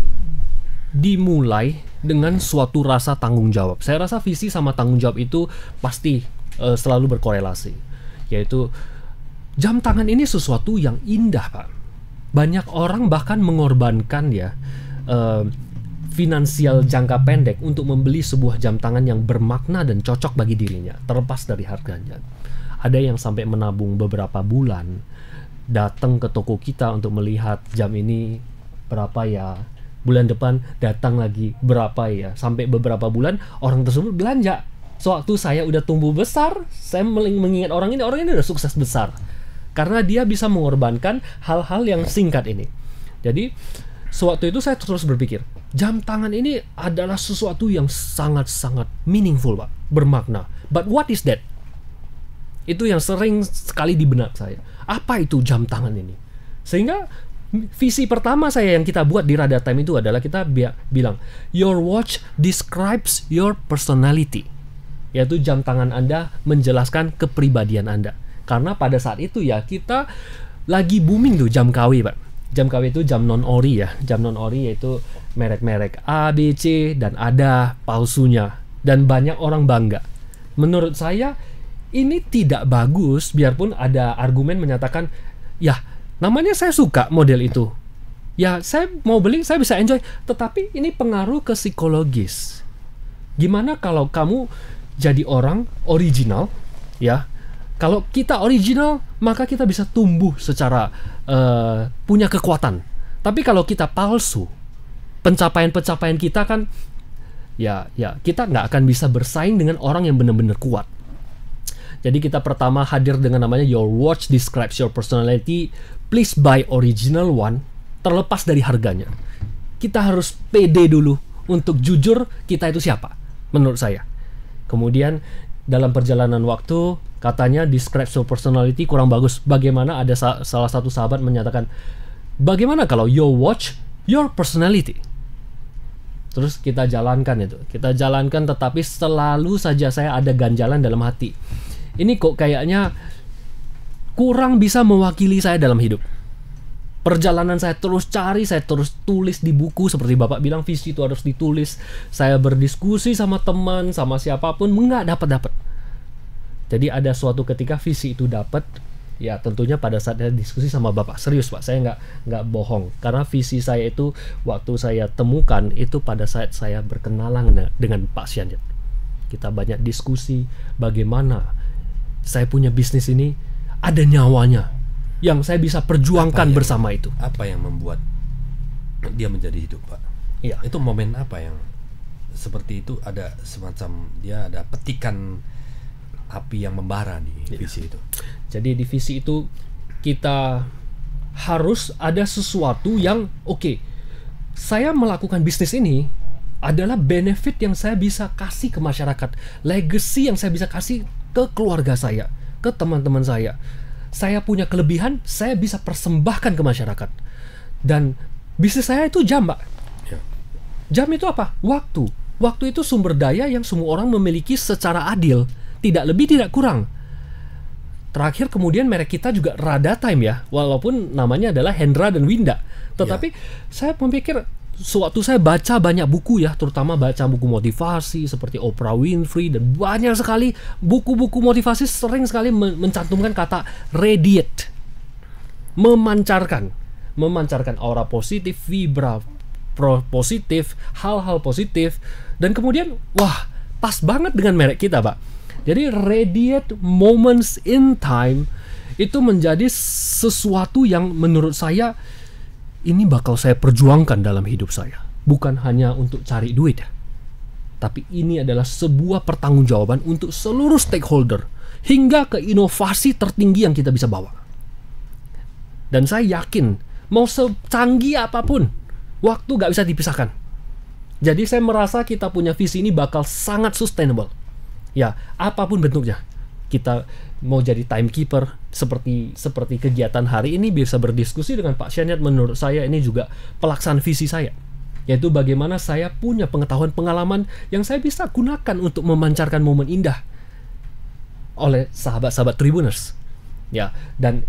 dimulai dengan suatu rasa tanggung jawab. Saya rasa visi sama tanggung jawab itu pasti selalu berkorelasi, yaitu jam tangan ini sesuatu yang indah Pak. Banyak orang bahkan mengorbankan ya finansial jangka pendek untuk membeli sebuah jam tangan yang bermakna dan cocok bagi dirinya, terlepas dari harganya. Ada yang sampai menabung beberapa bulan, datang ke toko kita untuk melihat jam ini berapa ya, bulan depan datang lagi berapa ya, sampai beberapa bulan orang tersebut belanja. Sewaktu saya udah tumbuh besar, saya mengingat orang ini udah sukses besar karena dia bisa mengorbankan hal-hal yang singkat ini. Jadi sewaktu itu saya terus berpikir, jam tangan ini adalah sesuatu yang sangat-sangat meaningful Pak, bermakna. But what is that? Itu yang sering sekali di benak saya. Apa itu jam tangan ini? Sehingga visi pertama saya yang kita buat di Rada Time itu adalah kita bilang, your watch describes your personality. Yaitu jam tangan Anda menjelaskan kepribadian Anda. Karena pada saat itu ya kita lagi booming tuh jam KW Pak. Jam KW itu jam non-ori ya. Jam non-ori yaitu merek-merek A, B, C, dan ada palsunya. Dan banyak orang bangga. Menurut saya ini tidak bagus, biarpun ada argumen menyatakan, ya namanya saya suka model itu. Ya saya mau beli, saya bisa enjoy. Tetapi ini pengaruh ke psikologis. Gimana kalau kamu jadi orang original, ya? Kalau kita original, maka kita bisa tumbuh secara punya kekuatan. Tapi kalau kita palsu, pencapaian-pencapaian kita kan, ya kita nggak akan bisa bersaing dengan orang yang benar-benar kuat. Jadi kita pertama hadir dengan namanya Your Watch Describes Your Personality. Please buy original one, terlepas dari harganya. Kita harus pede dulu untuk jujur kita itu siapa, menurut saya. Kemudian dalam perjalanan waktu, katanya describe your personality kurang bagus. Bagaimana ada salah satu sahabat menyatakan, bagaimana kalau your watch your personality? Terus kita jalankan itu. Kita jalankan, tetapi selalu saja saya ada ganjalan dalam hati. Ini kok kayaknya kurang bisa mewakili saya dalam hidup. Perjalanan saya terus cari, saya terus tulis di buku. Seperti Bapak bilang, visi itu harus ditulis. Saya berdiskusi sama teman, sama siapapun, nggak dapat. Jadi ada suatu ketika visi itu dapat, ya tentunya pada saat saya diskusi sama Bapak. Serius Pak, saya nggak bohong. Karena visi saya itu waktu saya temukan itu pada saat saya berkenalan dengan Pak Sianjat. Kita banyak diskusi bagaimana saya punya bisnis ini ada nyawanya yang saya bisa perjuangkan bersama itu. Apa yang membuat dia menjadi hidup Pak? Iya. Itu momen apa yang seperti itu, ada semacam dia ada petikan api yang membara di visi itu. Jadi di visi itu kita harus ada sesuatu yang saya melakukan bisnis ini adalah benefit yang saya bisa kasih ke masyarakat, legacy yang saya bisa kasih ke keluarga saya, ke teman-teman saya. Saya punya kelebihan, saya bisa persembahkan ke masyarakat. Dan bisnis saya itu jam, Pak. Ya. Jam itu apa? Waktu. Waktu itu sumber daya yang semua orang memiliki secara adil, tidak lebih tidak kurang. Terakhir kemudian merek kita juga Rada Time ya, walaupun namanya adalah Hendra dan Winda. Tetapi saya memikir sewaktu saya baca banyak buku ya, terutama baca buku motivasi seperti Oprah Winfrey, dan banyak sekali buku-buku motivasi sering sekali mencantumkan kata radiate, memancarkan aura positif, vibra positif, hal-hal positif. Dan kemudian wah, pas banget dengan merek kita, Pak. Jadi radiate moments in time itu menjadi sesuatu yang menurut saya ini bakal saya perjuangkan dalam hidup saya. Bukan hanya untuk cari duit, tapi ini adalah sebuah pertanggungjawaban untuk seluruh stakeholder hingga ke inovasi tertinggi yang kita bisa bawa. Dan saya yakin mau secanggih apapun, waktu gak bisa dipisahkan. Jadi saya merasa kita punya visi ini bakal sangat sustainable. Ya, apapun bentuknya. Kita mau jadi timekeeper seperti kegiatan hari ini, bisa berdiskusi dengan Pak Shaniat. Menurut saya ini juga pelaksanaan visi saya, yaitu bagaimana saya punya pengetahuan, pengalaman yang saya bisa gunakan untuk memancarkan momen indah oleh sahabat-sahabat Tribuners. Ya, dan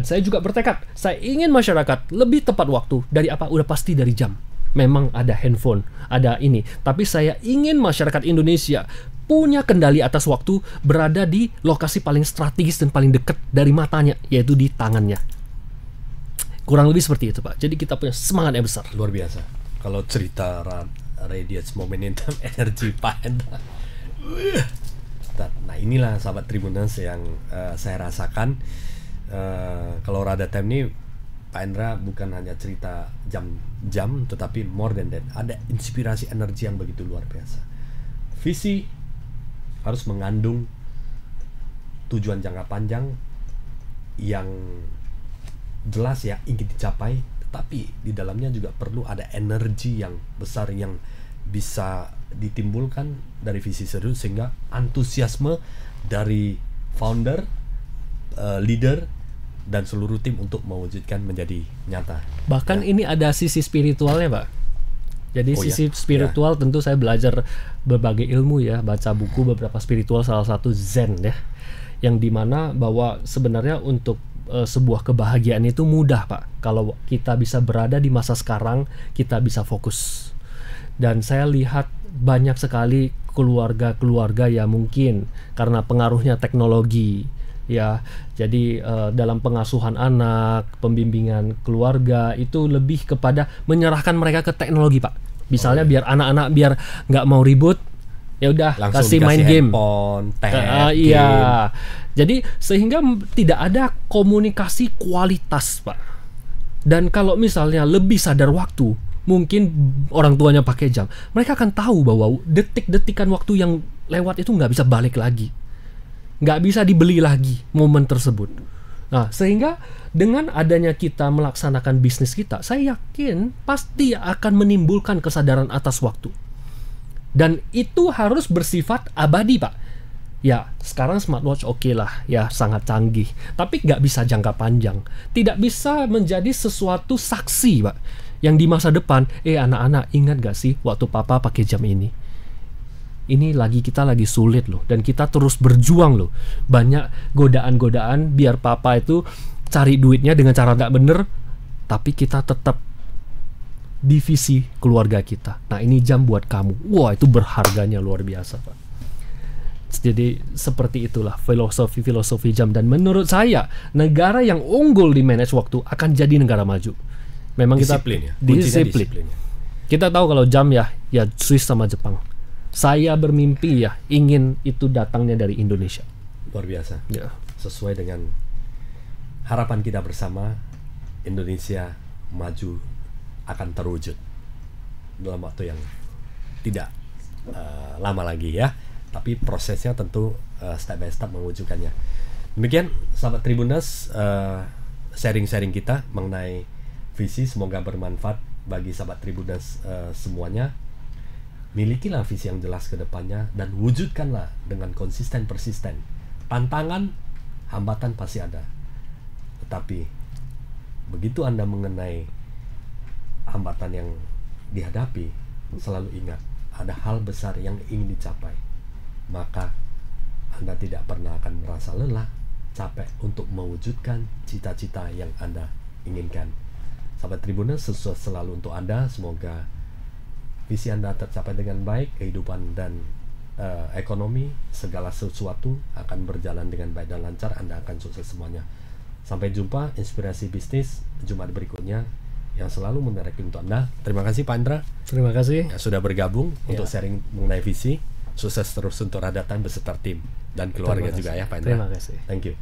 saya juga bertekad, saya ingin masyarakat lebih tepat waktu dari apa? Udah pasti dari jam. Memang ada handphone, ada ini, tapi saya ingin masyarakat Indonesia punya kendali atas waktu, berada di lokasi paling strategis dan paling dekat dari matanya, yaitu di tangannya. Kurang lebih seperti itu, Pak. Jadi kita punya semangat yang besar. Luar biasa. Kalau cerita radiates momentum energi Pak Hendra. Nah inilah sahabat Tribuners yang saya rasakan. Kalau Rada Time ini Pak Hendra bukan hanya cerita jam-jam, tetapi more than that. Ada inspirasi energi yang begitu luar biasa. Visi harus mengandung tujuan jangka panjang yang jelas ya, ingin dicapai, tetapi di dalamnya juga perlu ada energi yang besar yang bisa ditimbulkan dari visi serius, sehingga antusiasme dari founder, leader, dan seluruh tim untuk mewujudkan menjadi nyata. Bahkan ini ada sisi spiritualnya, Pak. Jadi sisi spiritual tentu saya belajar berbagai ilmu ya, baca buku beberapa spiritual, salah satu Zen ya, yang dimana bahwa sebenarnya untuk sebuah kebahagiaan itu mudah, Pak, kalau kita bisa berada di masa sekarang, kita bisa fokus. Dan saya lihat banyak sekali keluarga-keluarga yang mungkin karena pengaruhnya teknologi ya, jadi dalam pengasuhan anak, pembimbingan keluarga itu lebih kepada menyerahkan mereka ke teknologi, Pak. Misalnya biar anak-anak biar nggak mau ribut, ya udah kasih main game. Handphone, iya. Jadi sehingga tidak ada komunikasi kualitas, Pak. Dan kalau misalnya lebih sadar waktu, mungkin orang tuanya pakai jam, mereka akan tahu bahwa detik-detikan waktu yang lewat itu nggak bisa balik lagi. Nggak bisa dibeli lagi momen tersebut. Nah, sehingga dengan adanya kita melaksanakan bisnis kita, saya yakin pasti akan menimbulkan kesadaran atas waktu. Dan itu harus bersifat abadi, Pak. Ya, sekarang smartwatch oke lah, ya sangat canggih. Tapi nggak bisa jangka panjang. Tidak bisa menjadi sesuatu saksi, Pak. Yang di masa depan, anak-anak ingat gak sih waktu papa pakai jam ini? Ini kita lagi sulit loh, dan kita terus berjuang loh. Banyak godaan-godaan biar papa itu cari duitnya dengan cara gak bener, tapi kita tetap divisi keluarga kita. Nah, ini jam buat kamu. Wah, itu berharganya luar biasa, Pak. Jadi seperti itulah filosofi jam. Dan menurut saya, negara yang unggul di manage waktu akan jadi negara maju. Memang disiplin, kita disiplin. Kita tahu kalau jam ya Swiss sama Jepang. Saya bermimpi ya ingin itu datangnya dari Indonesia. Luar biasa. Ya. Sesuai dengan harapan kita bersama, Indonesia maju akan terwujud dalam waktu yang tidak lama lagi ya. Tapi prosesnya tentu step by step mewujudkannya. Demikian sahabat Tribuners, sharing-sharing kita mengenai visi, semoga bermanfaat bagi sahabat Tribuners semuanya. Milikilah visi yang jelas ke depannya dan wujudkanlah dengan konsisten, persisten. Tantangan, hambatan pasti ada. Tetapi begitu Anda mengenai hambatan yang dihadapi, selalu ingat ada hal besar yang ingin dicapai. Maka Anda tidak pernah akan merasa lelah, capek untuk mewujudkan cita-cita yang Anda inginkan. Sahabat Tribuners, sukses selalu untuk Anda. Semoga visi Anda tercapai dengan baik, kehidupan dan ekonomi, segala sesuatu akan berjalan dengan baik dan lancar. Anda akan sukses semuanya. Sampai jumpa inspirasi bisnis Jumat berikutnya yang selalu menarik untuk Anda. Terima kasih Pak Indra. Terima kasih Ya, sudah bergabung untuk sharing mengenai visi. Sukses terus untuk Radatan beserta tim dan keluarga juga ya Pak Indra. Terima kasih. Thank you.